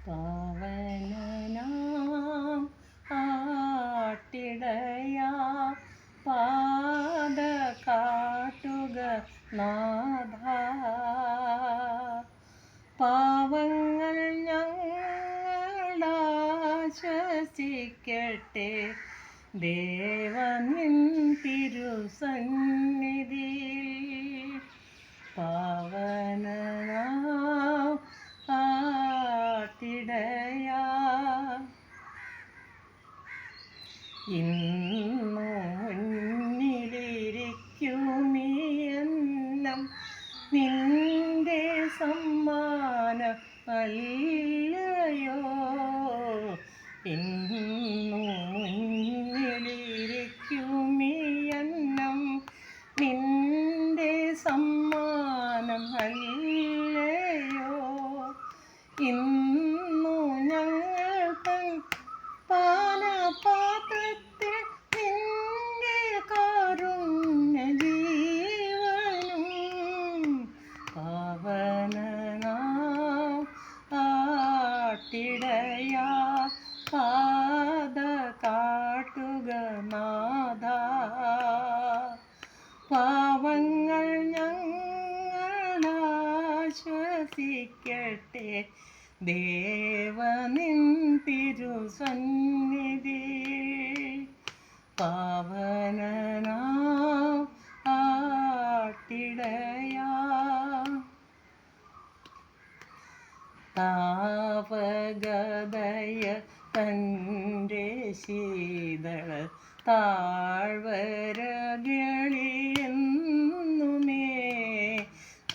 പാവനനാം ആട്ടിടയാ പാത കാട്ടുക നാഥ. പാവങ്ങൾ ഞങ്ങളാശ്വസിക്കട്ടെ ദേവനിൻ തിരുസന്നിധിയിൽ. പാവനനാം ആട്ടിടയാ ഇന്നു മുന്നിലിരിക്കുമീ അന്നം നിന്റെ സമ്മാനം അല്ലയോ. ഇന്നു മുന്നിലിരിക്കുമീ അന്നം നിന്റെ സമ്മാനം അല്ലയോ. ഇന്നു ഞങ്ങൾ തൻ പാനപാത്രത്തിൽ നിന്റെ കാരുണ്യ ജീവനും. പാവനനാം ആട്ടിടയാ പാത കാട്ടുക നാഥ. പാവങ്ങൾ ഞങ്ങളാശ്വസിക്കട്ടെ ദേവനിൻ തിരുസന്നിധി. പാവനനാം ആട്ടിടയാ താപഗതയ തൻ്റെ ശീതള താഴ്വരകളിലെന്നുമേ.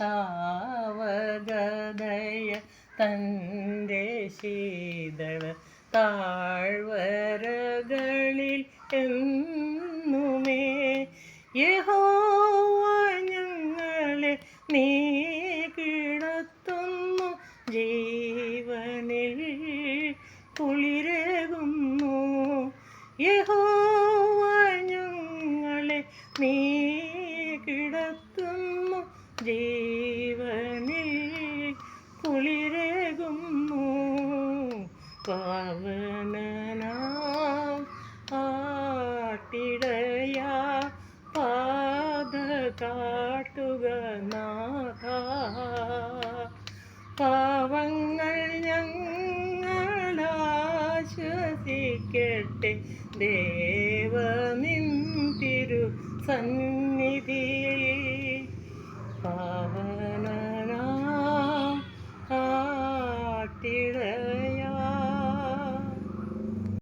താവഗതയ തൻ്റെ ശീതള താഴ്വരകളിൽ എന്നുമേ. യഹോവ ഞങ്ങളെ നീ കിടത്തുന്നു ജീവനിൽ കുളിരകുന്നു. യഹോവ ഞങ്ങളെ നീ കിടത്തുന്നു ജീവനിൽ കുളിരകുന്നു. പാവനനാം ആട്ടിടയാ പാത കാട്ടുക നാഥ. പാവങ്ങൾ ഞങ്ങളാശ്വസിക്കട്ടെ ദേവനിൻ തിരുസന്നിധിയിൽ.